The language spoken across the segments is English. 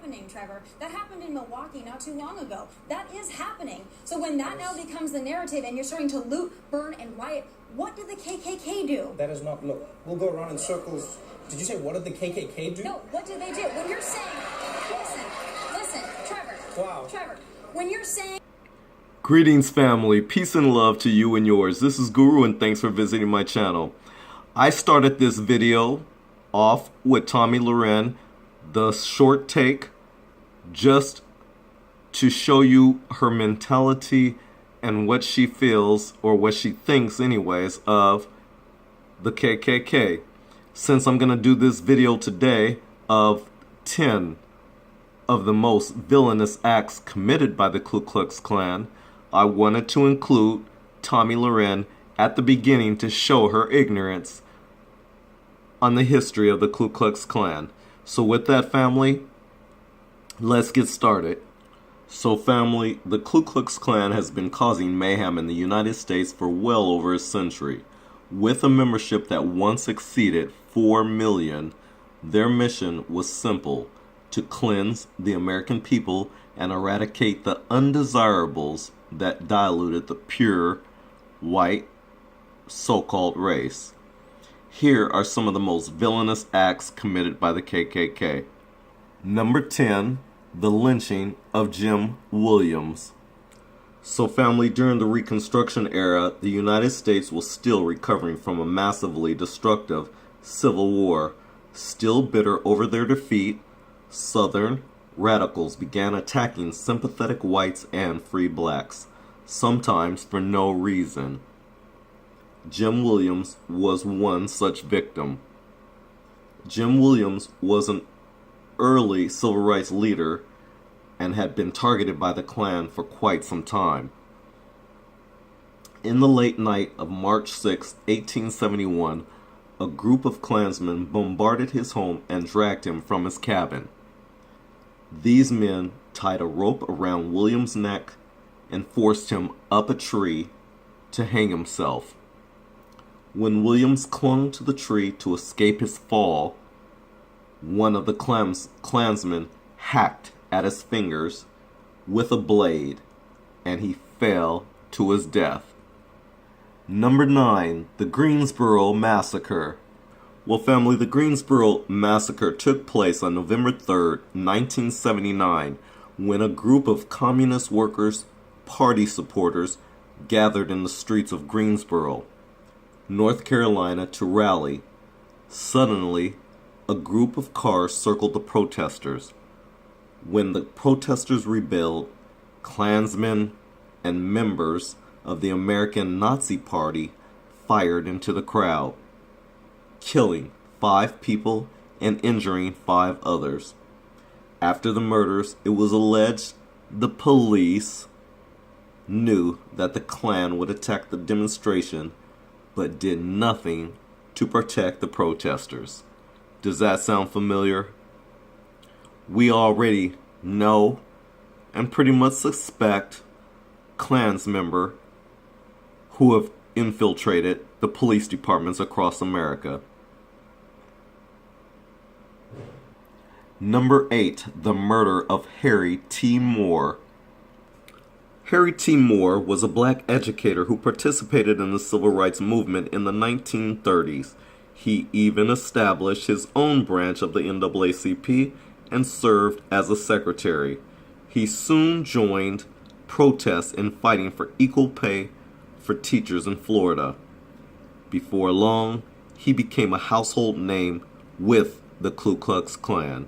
happening, Trevor. That happened in Milwaukee not too long ago. That is happening. So when that now becomes the narrative and you're starting to loot, burn, and riot, what did the KKK do? That is not, look, we'll go around in circles. Did you say, what did the KKK do? No, what did they do? When you're saying, listen, Trevor. Wow. Trevor, when you're saying... Greetings, family. Peace and love to you and yours. This is Guru, and thanks for visiting my channel. I started this video off with Tomi Lahren, the short take, just to show you her mentality and what she feels, or what she thinks anyways, of the KKK. Since I'm going to do this video today of 10 of the most villainous acts committed by the Ku Klux Klan, I wanted to include Tomi Lahren at the beginning to show her ignorance on the history of the Ku Klux Klan. So with that, family, let's get started. So family, the Ku Klux Klan has been causing mayhem in the United States for well over a century. With a membership that once exceeded 4 million, their mission was simple: to cleanse the American people and eradicate the undesirables that diluted the pure, white, so-called race. Here are some of the most villainous acts committed by the KKK. Number 10, the lynching of Jim Williams. So family, during the Reconstruction era, the United States was still recovering from a massively destructive civil war. Still bitter over their defeat, Southern radicals began attacking sympathetic whites and free blacks, sometimes for no reason. Jim Williams was one such victim. Jim Williams was an early civil rights leader and had been targeted by the Klan for quite some time. In the late night of March 6, 1871, a group of Klansmen bombarded his home and dragged him from his cabin. These men tied a rope around Williams' neck and forced him up a tree to hang himself. When Williams clung to the tree to escape his fall, one of the Klansmen hacked at his fingers with a blade, and he fell to his death. Number 9, the Greensboro Massacre. Well, family, the Greensboro Massacre took place on November 3rd, 1979, when a group of Communist Workers' Party supporters gathered in the streets of Greensboro, North Carolina, to rally. Suddenly, a group of cars circled the protesters. When the protesters rebelled, Klansmen and members of the American Nazi Party fired into the crowd, killing 5 people and injuring 5 others. After the murders, it was alleged the police knew that the Klan would attack the demonstration, but did nothing to protect the protesters. Does that sound familiar? We already know and pretty much suspect Klans members who have infiltrated the police departments across America. Number 8, the murder of Harry T. Moore. Harry T. Moore was a black educator who participated in the civil rights movement in the 1930s. He even established his own branch of the NAACP and served as a secretary. He soon joined protests in fighting for equal pay for teachers in Florida. Before long, he became a household name with the Ku Klux Klan.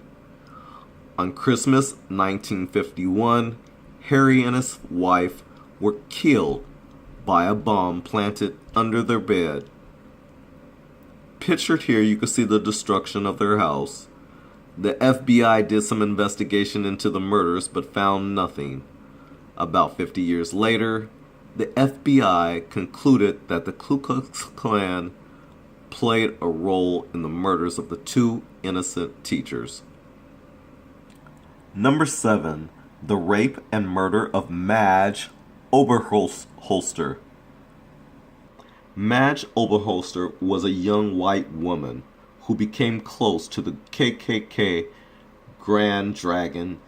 On Christmas 1951, Harry and his wife were killed by a bomb planted under their bed. Pictured here, you can see the destruction of their house. The FBI did some investigation into the murders but found nothing. About 50 years later, the FBI concluded that the Ku Klux Klan played a role in the murders of the 2 innocent teachers. Number 7, the rape and murder of Madge Oberholster. Madge Oberholster was a young white woman who became close to the KKK Grand Dragon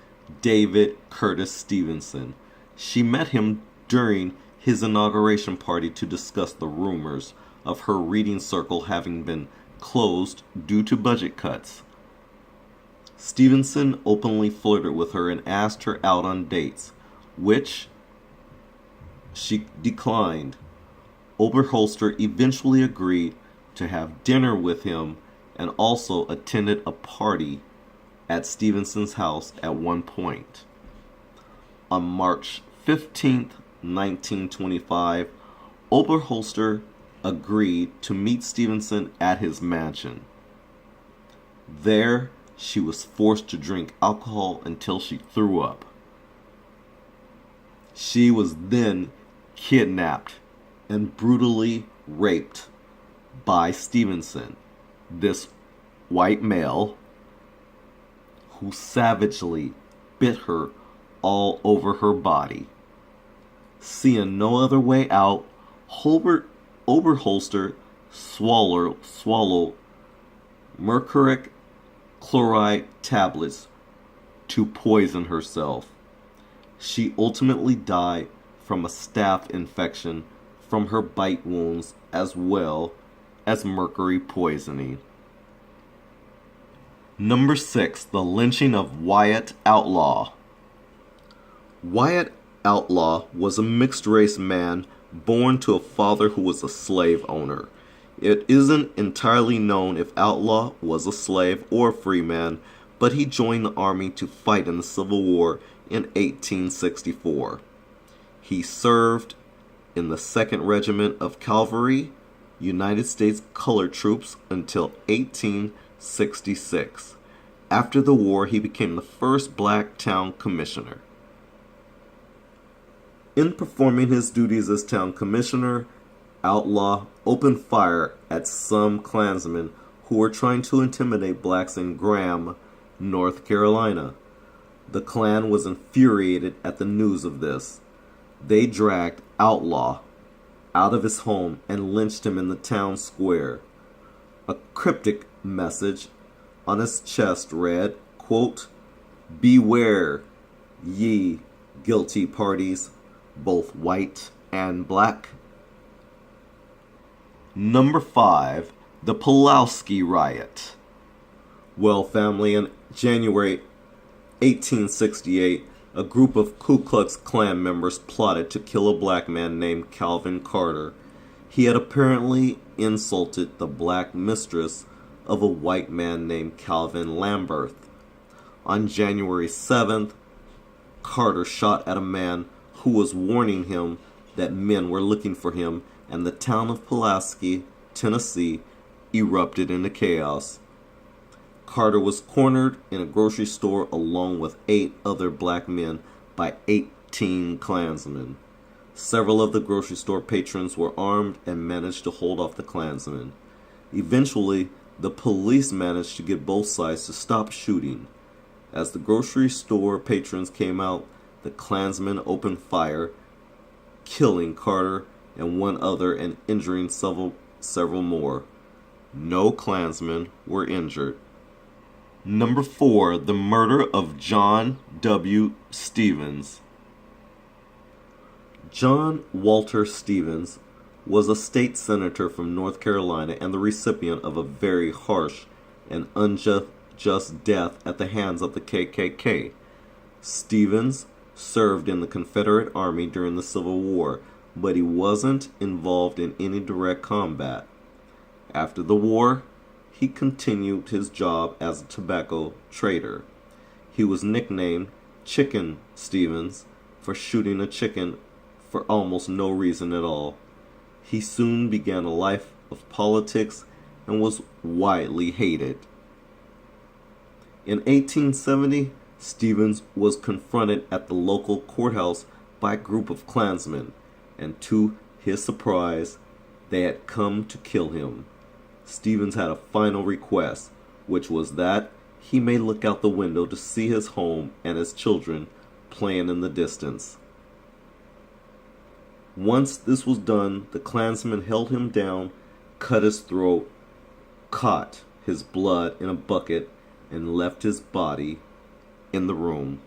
David Curtis Stevenson. She met him during his inauguration party to discuss the rumors of her reading circle having been closed due to budget cuts. Stevenson openly flirted with her and asked her out on dates, which she declined. Oberholzer eventually agreed to have dinner with him and also attended a party at Stevenson's house at one point. On March 15th, 1925, Oberholzer agreed to meet Stevenson at his mansion. There, she was forced to drink alcohol until she threw up. She was then kidnapped and brutally raped by Stevenson, this white male who savagely bit her all over her body. Seeing no other way out, Oberholzer swallowed mercuric chloride tablets to poison herself. She ultimately died from a staph infection from her bite wounds as well as mercury poisoning. Number 6. The lynching of Wyatt Outlaw. Wyatt Outlaw was a mixed-race man born to a father who was a slave owner. It isn't entirely known if Outlaw was a slave or a free man, but he joined the army to fight in the Civil War in 1864. He served in the 2nd Regiment of Cavalry, United States Colored Troops until 1866. After the war, he became the first black town commissioner. In performing his duties as town commissioner, Outlaw opened fire at some Klansmen who were trying to intimidate blacks in Graham, North Carolina. The Klan was infuriated at the news of this. They dragged Outlaw out of his home and lynched him in the town square. A cryptic message on his chest read, quote, "Beware, ye guilty parties, both white and black." Number 5. The Pulaski Riot. Well, family, in January 1868, a group of Ku Klux Klan members plotted to kill a black man named Calvin Carter. He had apparently insulted the black mistress of a white man named Calvin Lamberth. On January 7th, Carter shot at a man who was warning him that men were looking for him, and the town of Pulaski, Tennessee, erupted into chaos. Carter was cornered in a grocery store along with 8 other black men by 18 Klansmen. Several of the grocery store patrons were armed and managed to hold off the Klansmen. Eventually, the police managed to get both sides to stop shooting. As the grocery store patrons came out, the Klansmen opened fire, killing Carter and one other and injuring several more. No Klansmen were injured. Number 4. The murder of John W. Stevens. John Walter Stevens was a state senator from North Carolina and the recipient of a very harsh and unjust death at the hands of the KKK. Stevens served in the Confederate Army during the Civil War, but he wasn't involved in any direct combat. After the war, he continued his job as a tobacco trader. He was nicknamed Chicken Stevens for shooting a chicken for almost no reason at all. He soon began a life of politics and was widely hated. In 1870, Stevens was confronted at the local courthouse by a group of Klansmen, and to his surprise, they had come to kill him. Stevens had a final request, which was that he may look out the window to see his home and his children playing in the distance. Once this was done, the Klansmen held him down, cut his throat, caught his blood in a bucket, and left his body in the room.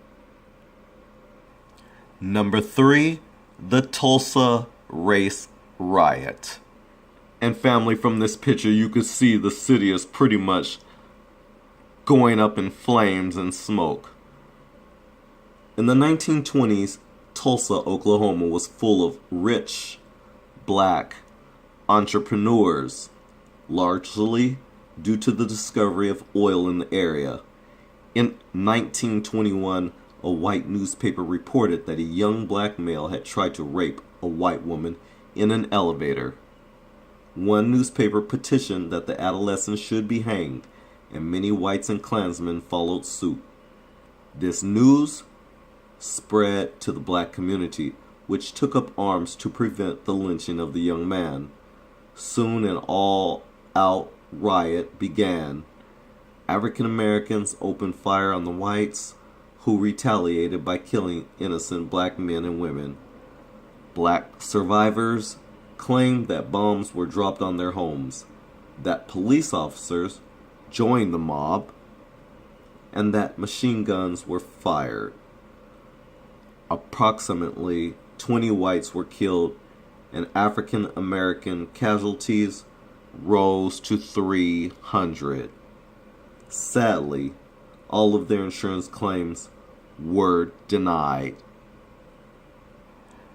Number 3, the Tulsa Race Riot. And family, from this picture, you can see the city is pretty much going up in flames and smoke. In the 1920s, Tulsa, Oklahoma was full of rich, black entrepreneurs, largely due to the discovery of oil in the area. In 1921, a white newspaper reported that a young black male had tried to rape a white woman in an elevator. One newspaper petitioned that the adolescent should be hanged, and many whites and Klansmen followed suit. This news spread to the black community, which took up arms to prevent the lynching of the young man. Soon an all-out riot began. African Americans opened fire on the whites, who retaliated by killing innocent black men and women. Black survivors claimed that bombs were dropped on their homes, that police officers joined the mob, and that machine guns were fired. Approximately 20 whites were killed, and African American casualties rose to 300. Sadly, all of their insurance claims were denied.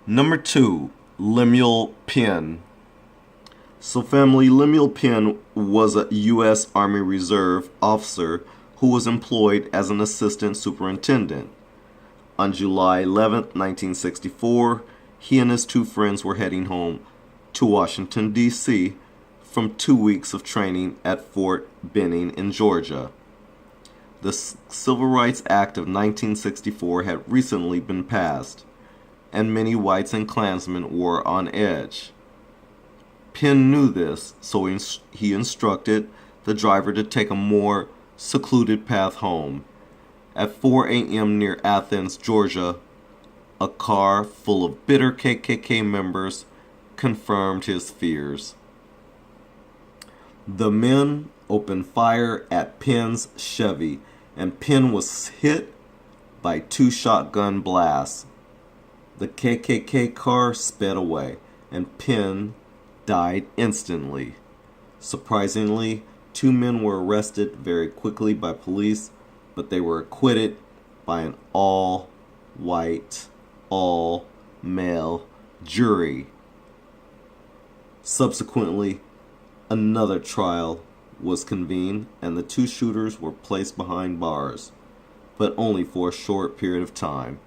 Number 2, Lemuel Penn. So family, Lemuel Penn was a U.S. Army Reserve officer who was employed as an assistant superintendent. On July 11, 1964, he and his 2 friends were heading home to Washington, D.C. from 2 weeks of training at Fort Benning in Georgia. The Civil Rights Act of 1964 had recently been passed, and many whites and Klansmen were on edge. Penn knew this, so he instructed the driver to take a more secluded path home. At 4 a.m. near Athens, Georgia, a car full of bitter KKK members confirmed his fears. The men opened fire at Penn's Chevy, and Penn was hit by 2 shotgun blasts. The KKK car sped away, and Penn died instantly. Surprisingly, 2 men were arrested very quickly by police, but they were acquitted by an all-white, all-male jury. Subsequently, another trial was convened, and the 2 shooters were placed behind bars, but only for a short period of time.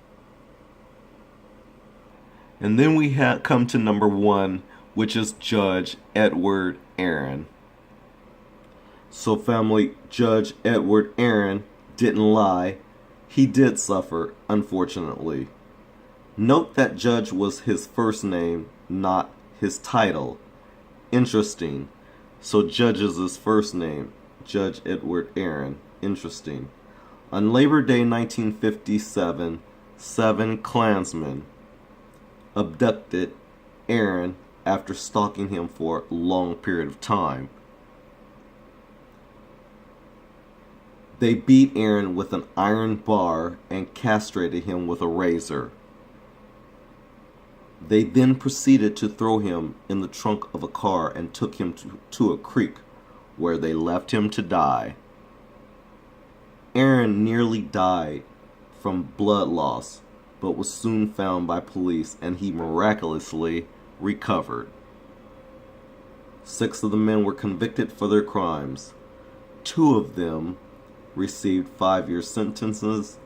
And then we come to number 1, which is Judge Edward Aaron. So family, Judge Edward Aaron didn't lie. He did suffer, unfortunately. Note that Judge was his first name, not his title. Interesting. So Judge is his first name, Judge Edward Aaron. Interesting. On Labor Day 1957, 7 Klansmen abducted Aaron after stalking him for a long period of time. They beat Aaron with an iron bar and castrated him with a razor. They then proceeded to throw him in the trunk of a car and took him to a creek, where they left him to die. Aaron nearly died from blood loss, but was soon found by police, and he miraculously recovered. 6 of the men were convicted for their crimes. 2 of them received 5-year sentences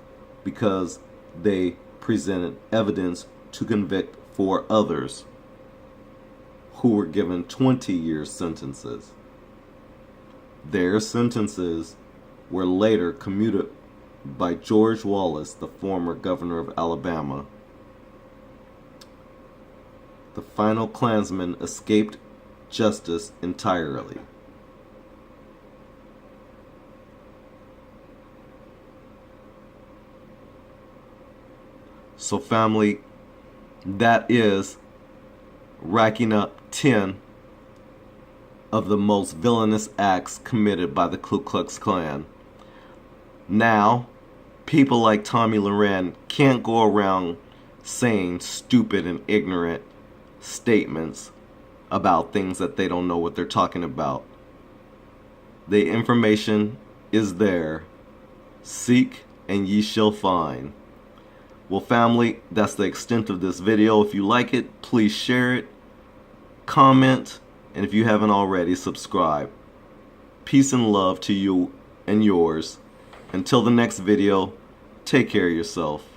because they presented evidence to convict 4 others, who were given 20-year sentences. Their sentences were later commuted by George Wallace, the former governor of Alabama. The final Klansman escaped justice entirely. So family, that is racking up 10 of the most villainous acts committed by the Ku Klux Klan. Now, people like Tommy Loren can't go around saying stupid and ignorant statements about things that they don't know what they're talking about. The information is there. Seek and ye shall find. Well, family, that's the extent of this video. If you like it, please share it, comment, and if you haven't already, subscribe. Peace and love to you and yours. Until the next video, take care of yourself.